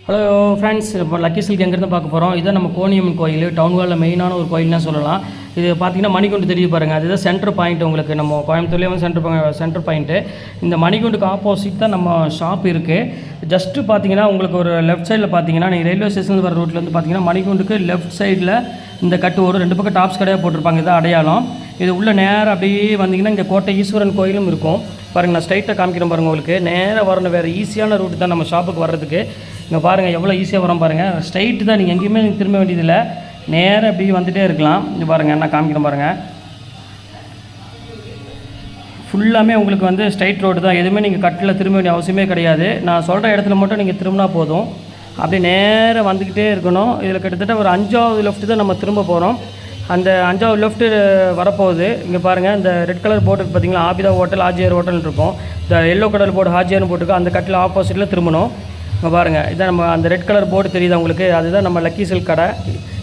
Hello friends, இப்போ lucky silk எங்கேருந்து பார்க்க போகிறோம். இதுதான் நம்ம கோணியம்மன் கோயில், டவுன் ஹாலில் மெயினான ஒரு கோயில்னு சொல்லலாம். இது பார்த்திங்கன்னா மணிகுண்டு தெரிய பாருங்கள், அதுதான் சென்டர் பாயிண்ட். உங்களுக்கு நம்ம கோயம்புத்தூர்லேயே வந்து சென்டர் பாயிண்ட்டு. இந்த மணிகுண்டுக்கு ஆப்போசிட் தான் நம்ம ஷாப் இருக்குது. ஜஸ்ட்டு பார்த்தீங்கன்னா உங்களுக்கு ஒரு லெஃப்ட் சைடில் பார்த்தீங்கன்னா நீங்கள் ரயில்வே ஸ்டேஷன் வர ரோட்லேருந்து பார்த்தீங்கன்னா மணிகுண்டுக்கு லெஃப்ட் சைடில் இந்த கட்டு ஒரு 2 பக்கம் டாப்ஸ் கடையாக போட்டிருப்பாங்க. இதான் அடையாளம். இது உள்ள நேராக அப்படியே வந்தீங்கன்னா இங்கே கோட்டை ஈஸ்வரன் கோயிலும் இருக்கும் பாருங்கள். நான் ஸ்ட்ரைட்டாக காமிக்கிறேன் பாருங்கள். உங்களுக்கு நேராக வரணும், வேறு ஈஸியான ரூட் தான் நம்ம ஷாப்புக்கு வர்றதுக்கு. இங்கே பாருங்கள் எவ்வளோ ஈஸியாக வரோம் பாருங்கள். ஸ்ட்ரைட்டு தான், நீங்கள் எங்கேயுமே திரும்ப வேண்டியதில்லை, நேராக அப்படி வந்துகிட்டே இருக்கலாம். இங்கே பாருங்கள், நான் காமிக்கிறேன் பாருங்கள். ஃபுல்லாமே உங்களுக்கு வந்து ஸ்ட்ரைட் ரோடு தான், எதுவுமே நீங்கள் கட்டில் திரும்ப வேண்டிய அவசியமே கிடையாது. நான் சொல்கிற இடத்துல மட்டும் நீங்கள் திரும்பினா போதும். அப்படியே நேராக வந்துக்கிட்டே இருக்கணும். இதில் கிட்டத்தட்ட ஒரு 5வது லெஃப்ட்டு தான் நம்ம திரும்ப போகிறோம். அந்த 5வது லெஃப்ட்டு வரப்போகுது. இங்கே பாருங்கள், இந்த ரெட் கலர் போர்டு பார்த்தீங்களா, ஆபிதா ஹோட்டல் ஹாஜியார் ஹோட்டல் இருக்கும். இந்த எல்லோ கலர் போர்டு ஹாஜியார்னு போட்டுருக்கு, அந்த கட்டில் ஆப்போசிட்டில் திரும்பணும். இங்கே பாருங்கள், இதான் நம்ம அந்த ரெட் கலர் போர்டு தெரியுது உங்களுக்கு, அதுதான் நம்ம லக்கி சில்க் கடை.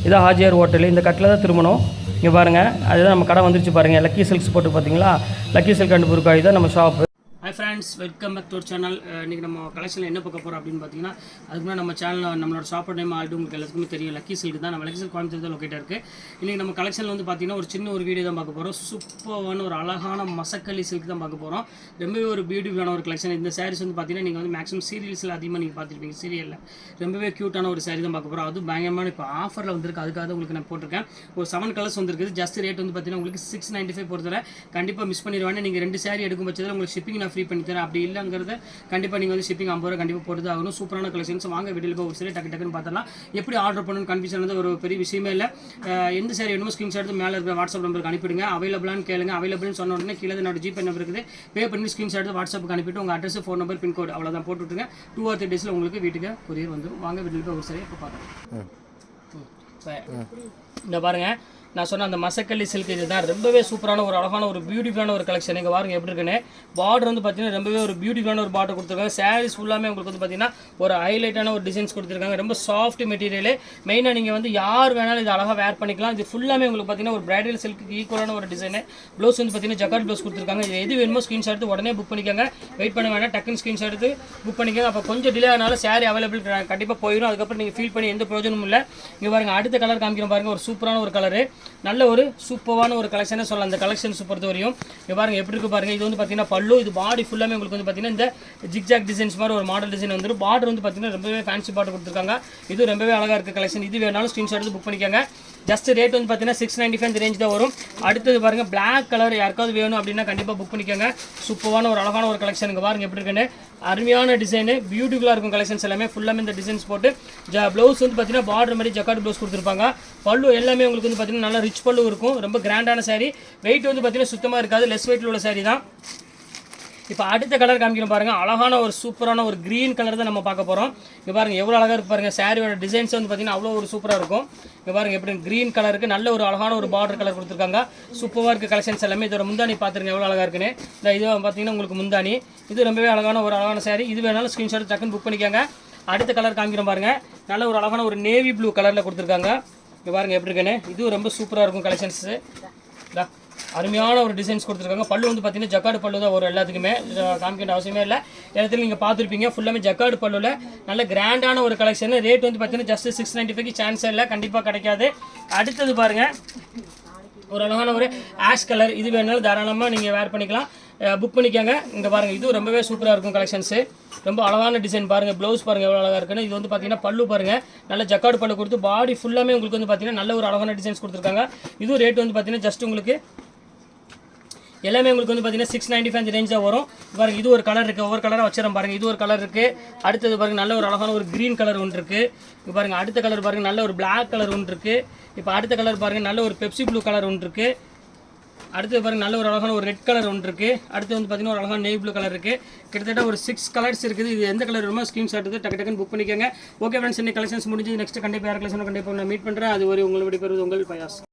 இதான் ஹாஜியார் ஹோட்டல், இந்த கட்டில் தான் திரும்பணும். இங்கே பாருங்கள், அதுதான் நம்ம கடை வந்துருச்சு பாருங்கள். லக்கி சில்க்ஸ் போட்டு பார்த்தீங்களா, லக்கி சில்க் அண்ட் புர்காய் தான் நம்ம shop. Hi friends, welcome back to our channel. இன்றைக்கி நம்ம கலெக்ஷனில் என்ன பார்க்க போகிறோம் அப்படின்னு பார்த்தீங்கன்னா, அதுக்கு முன்னாடி நம்ம சேனலில் நம்மளோட ஷாப்போட நேம் ஆல்ரெடி உங்களுக்கு எல்லாத்துக்குமே தெரியும், லக்கி சில்க் தான். நம்ம லக்கி சில்க் கோயம்புத்தூர் தான் லொக்கேட்டாக இருக்குது. இன்றைக்கி நம்ம கலெக்ஷனில் வந்து பார்த்தீங்கன்னா ஒரு சின்ன ஒரு வீடியோ தான் பார்க்க போகிறோம். சூப்பரான ஒரு அழகான மசக்கலி சில்க் தான் பார்க்க போகிறோம். ரொம்பவே ஒரு பியூட்டிஃபுல்லான ஒரு கலெக்ஷன். இந்த சாரீஸ் வந்து பார்த்தீங்கன்னா நீங்கள் வந்து மேக்ஸிமம் சீரியல்ஸில் அதிகமாக நீங்கள் பார்த்துருப்பீங்க. சீரியலில் ரொம்பவே க்யூட்டான ஒரு சாரீ தான் பார்க்க போகிறோம். அதுவும் பயங்கரமான இப்போ ஆஃபரில் வந்துருக்கு, அதுக்காக தான் உங்களுக்கு நான் போட்டிருக்கேன். ஒரு 7 கலர்ஸ் வந்துருக்குது. ஜஸ்ட் ரேட் வந்து பார்த்தீங்கன்னா உங்களுக்கு 695 பொறுத்தவரை கண்டிப்பாக மிஸ் பண்ணிடுவாங்க. நீங்கள் 2 சாரீ எடுக்கும் பட்சத்தில் உங்களுக்கு ஷிப்பிங் நான் ஃப்ரீ பண்ணி தரேன். அப்படி இல்லைங்கிறத கண்டிப்பாக நீங்கள் வந்து ஷிப்பிங் 50 ரூபா கண்டிப்பாக போட்டு தான் ஆகணும். சூப்பரான கலெக்ஷன்ஸ். வாங்க வீடியோவில் போய் ஒரு சரி டக்குன்னு பார்த்தலாம். எப்படி ஆர்டர் பண்ணணும்னு கன்ஃபியூஷன் வந்து ஒரு பெரிய விஷயமே இல்லை. எந்த சாரி வேணுமோ ஸ்க்ரீன்ஷாட் எடுத்து மேலே இருக்கிற வாட்ஸ்அப் நம்பருக்கு அனுப்பிடுங்க. அவைலபிளானு கேளுங்க. அவைலபிள்னு சொன்ன உடனே கீழே என்னோட ஜிபே நம்பர் இருக்குது, பே பண்ணி ஸ்க்ரீன்ஷாட் எடுத்து வாட்ஸ்அப்புக்கு அனுப்பிட்டு உங்கள் அட்ரஸ், ஃபோன் நம்பர், பின்கோடு அவ்வளோதான் போட்டு விட்டுருங்க. 2 or 3 டேஸில் உங்களுக்கு வீட்டுக்கு கொரியர் வந்துடும். வாங்க வீட்டில் போய் ஒரு சரி இப்போ பார்க்கலாம். இந்த பாருங்கள், நான் சொன்ன அந்த மசக்கல்லி சில்க் இதுதான். ரொம்பவே சூப்பரான ஒரு அழகான ஒரு பியூட்டிஃபுல்லான ஒரு கலெக்ஷன். நீங்கள் பாருங்க எப்படி இருக்குன்னு. பார்டர் வந்து பார்த்தீங்கன்னா ரொம்பவே ஒரு பியூட்டிஃபுல்லான ஒரு பார்டர் கொடுத்துருக்காங்க. சாரீஸ் ஃபுல்லாமே உங்களுக்கு வந்து பார்த்தீங்கன்னா ஒரு ஹைலைட்டான ஒரு டிசைன்ஸ் கொடுத்துருக்காங்க. ரொம்ப சாஃப்ட் மெட்டீரியல். மெயினாக நீங்கள் வந்து யார் வேணாலும் இது அழகாக வேர் பண்ணிக்கலாம். இது ஃபுல்லாமே உங்களுக்கு பார்த்தீங்கன்னா ஒரு பிரைடல் சில்க்கு ஈக்குவலான ஒரு டிசைன். ப்ளவுஸ் வந்து பார்த்தீங்கன்னா ஜக்கார்ட் ப்ளவுஸ் கொடுத்துருக்காங்க. இது எது வேணுமோ ஸ்க்ரீன்ஷாட் எடுத்து உடனே புக் பண்ணிக்கோங்க. வெயிட் பண்ண வேணாம், டக்குன்னு ஸ்க்ரீன்ஷாட் எடுத்து புக் பண்ணிக்கோங்க. அப்போ கொஞ்சம் டிலே ஆனாலும் சாரீ அவைலபிள் கண்டிப்பாக போயிடும். அதுக்கப்புறம் நீங்கள் ஃபீல் பண்ணி எந்த பிரயோஜனமும் இல்லை. இங்கே பாருங்கள், அடுத்த கலர் காமிக்கிறோம் பாருங்கள். ஒரு சூப்பரான ஒரு கலரு, நல்ல ஒரு சூப்பரான ஒரு கலெக்ஷனே சொல்லலாம். அந்த கலெக்ஷன்ஸ் பொறுத்த வரையும் இங்கே பாருங்கள் எப்படி இருக்குது பாருங்கள். இது வந்து பார்த்தீங்கன்னா பல்லு, இது பாடி ஃபுல்லாமே உங்களுக்கு வந்து பார்த்தீங்கன்னா இந்த ஜிக்ஜாக் டிசைன்ஸ் மாதிரி ஒரு மாடல் டிசைன் வந்துடும். பார்டர் வந்து பார்த்தீங்கன்னா ரொம்பவே ஃபேன்சி பார்டர் கொடுத்துருக்காங்க. இது ரொம்பவே அழகாக இருக்குது கலெக்ஷன். இது வேணாலும் ஸ்க்ரீன்ஷாட் எடுத்து புக் பண்ணிக்கோங்க. ஜஸ்ட் ரேட் வந்து பார்த்தீங்கன்னா 695 இந்த ரேஞ்ச் தான் வரும். அடுத்தது பாருங்கள், பிளாக் கலர் யாருக்காவது வேணும் அப்படின்னா கண்டிப்பாக புக் பண்ணிக்கோங்க. சூப்பரான ஒரு அழகான ஒரு கலெக்ஷன். இங்கே பாருங்கள் எப்படி இருக்குன்னு. அருமையான டிசைனு, பியூட்டிஃபுல்லாக இருக்கும் கலெக்ஷன்ஸ் எல்லாமே. ஃபுல்லாமே இந்த டிசைன்ஸ் போட்டு ப்ளவுஸ் வந்து பார்த்தீங்கன்னா பார்டர் மாதிரி ஜக்கார்ட் ப்ளவுஸ் கொடுத்துருப்பாங்க. பல்லு எல்லாமே உங்களுக்கு வந்து பார்த்தீங்கன்னா நல்லா ரிச் பல்லு இருக்கும். ரொம்ப கிராண்டான சாரீ. வெயிட் வந்து பார்த்தீங்கன்னா சுத்தமாக இருக்காது, லெஸ் வெயிட்டில் உள்ள சாரீ தான். இப்போ அடுத்த கலர் காமிக்கிறோம் பாருங்கள். அழகான ஒரு சூப்பரான ஒரு க்ரீன் கலர் தான் நம்ம பார்க்க போகிறோம். இங்கே பாருங்கள் எவ்வளோ அழகாக இருக்குது பாருங்கள். சாரியோட டிசைன்ஸ் வந்து பார்த்தீங்கன்னா அவ்வளோ ஒரு சூப்பராக இருக்கும். இங்கே பாருங்கள் எப்படி க்ரீன் கலருக்கு நல்ல ஒரு அழகான ஒரு பார்டர் கலர் கொடுத்துருக்காங்க. சூப்பராக இருக்குது கலெக்ஷன்ஸ் எல்லாமே. இதோட முந்தானி பார்த்துருங்க எவ்வளோ அழகாக இருக்குன்னு. இந்த இது பார்த்தீங்கன்னா உங்களுக்கு முந்தானி. இது ரொம்பவே அழகான ஒரு அழகான சாரீ. இது வேணாலும் ஸ்க்ரீன்ஷாட் டக்குன்னு புக் பண்ணிக்கோங்க. அடுத்த கலர் காமிக்கிறோம் பாருங்கள். நல்ல ஒரு அழகான ஒரு நேவி ப்ளூ கலரில் கொடுத்துருக்காங்க. இங்கே பாருங்கள் எப்படி இருக்குன்னு. இதுவும் ரொம்ப சூப்பராக இருக்கும் கலெக்ஷன்ஸு. அருமையான ஒரு டிசைன்ஸ் கொடுத்துருக்காங்க. பல்லு வந்து பார்த்தீங்கன்னா ஜக்கார்டு பல்லு தான் ஒரு எல்லாத்துக்குமே காமிக்கின்ற அவசியமே இல்லை. இடத்துல நீங்கள் பார்த்துருப்பீங்க. ஃபுல்லாமே ஜக்கார்டு பல்லுவில் நல்ல கிராண்டான ஒரு கலெக்ஷன். ரேட் வந்து பார்த்தீங்கன்னா ஜஸ்ட் 695 சான்ஸே இல்லை, கண்டிப்பாக கிடைக்காது. அடுத்தது பாருங்கள், ஒரு அழகான ஒரு ஆஷ் கலர். இது வேணாலும் தாராளமாக நீங்கள் வேர் பண்ணிக்கலாம், புக் பண்ணிக்கோங்க. இங்கே பாருங்கள், இது ரொம்பவே சூப்பராக இருக்கும் கலெக்ஷன்ஸு. ரொம்ப அழகான டிசைன் பாருங்கள். ப்ளவுஸ் பாருங்கள் எவ்வளோ அழகாக இருக்குன்னு. இது வந்து பார்த்தீங்கன்னா பல்லு பாருங்கள், நல்ல ஜக்கார்டு பல்லு கொடுத்து பாடி ஃபுல்லாமே உங்களுக்கு வந்து பார்த்தீங்கன்னா நல்ல ஒரு அழகான டிசைன்ஸ் கொடுத்துருக்காங்க. இதுவும் ரேட் வந்து பார்த்தீங்கன்னா ஜஸ்ட் உங்களுக்கு எல்லாமே உங்களுக்கு வந்து பார்த்தீங்கன்னா 695 ரேஞ்ச் தான் வரும். பாருங்கள், இது ஒரு கலர் இருக்குது. ஒவ்வொரு கலராக வச்சிடறோம் பாருங்கள். இது ஒரு கலர் இருக்குது. அடுத்தது பாருங்கள், நல்ல ஒரு அழகான ஒரு க்ரீன் கலர் ஒன்று இருக்குது. இப்போ பாருங்கள் அடுத்த கலர் பாருங்கள், நல்ல ஒரு பிளாக் கலர் ஒன்று இருக்குது. இப்போ அடுத்த கலர் பாருங்கள், நல்ல ஒரு பெப்சி ப்ளூ கலர் ஒன்று இருக்குது. அடுத்தது பாருங்கள், நல்ல ஒரு அழகான ஒரு ரெட் கலர் ஒன்று இருக்குது. அடுத்து வந்து பார்த்தீங்கன்னா ஒரு அழகான நேவி ப்ளூ கலர் இருக்குது. கிட்டத்தட்ட ஒரு 6 கலர்ஸ் இருக்குது. இது எந்த கலர் வேணுமோ ஸ்க்ரீன்ஷாட் எடுத்து டக்குன்னு புக் பண்ணிக்கோங்க. ஓகே ஃப்ரெண்ட்ஸ், இன்னைக்கு கலெக்ஷன்ஸ் முடிஞ்சு நெக்ஸ்ட் கண்டிப்பாக கலெக்ஷன் கண்டிப்பாக நான் மீட் பண்ணுறேன். அது ஒரு உங்களை விடைபெறுவது உங்கள் பயாஸ்.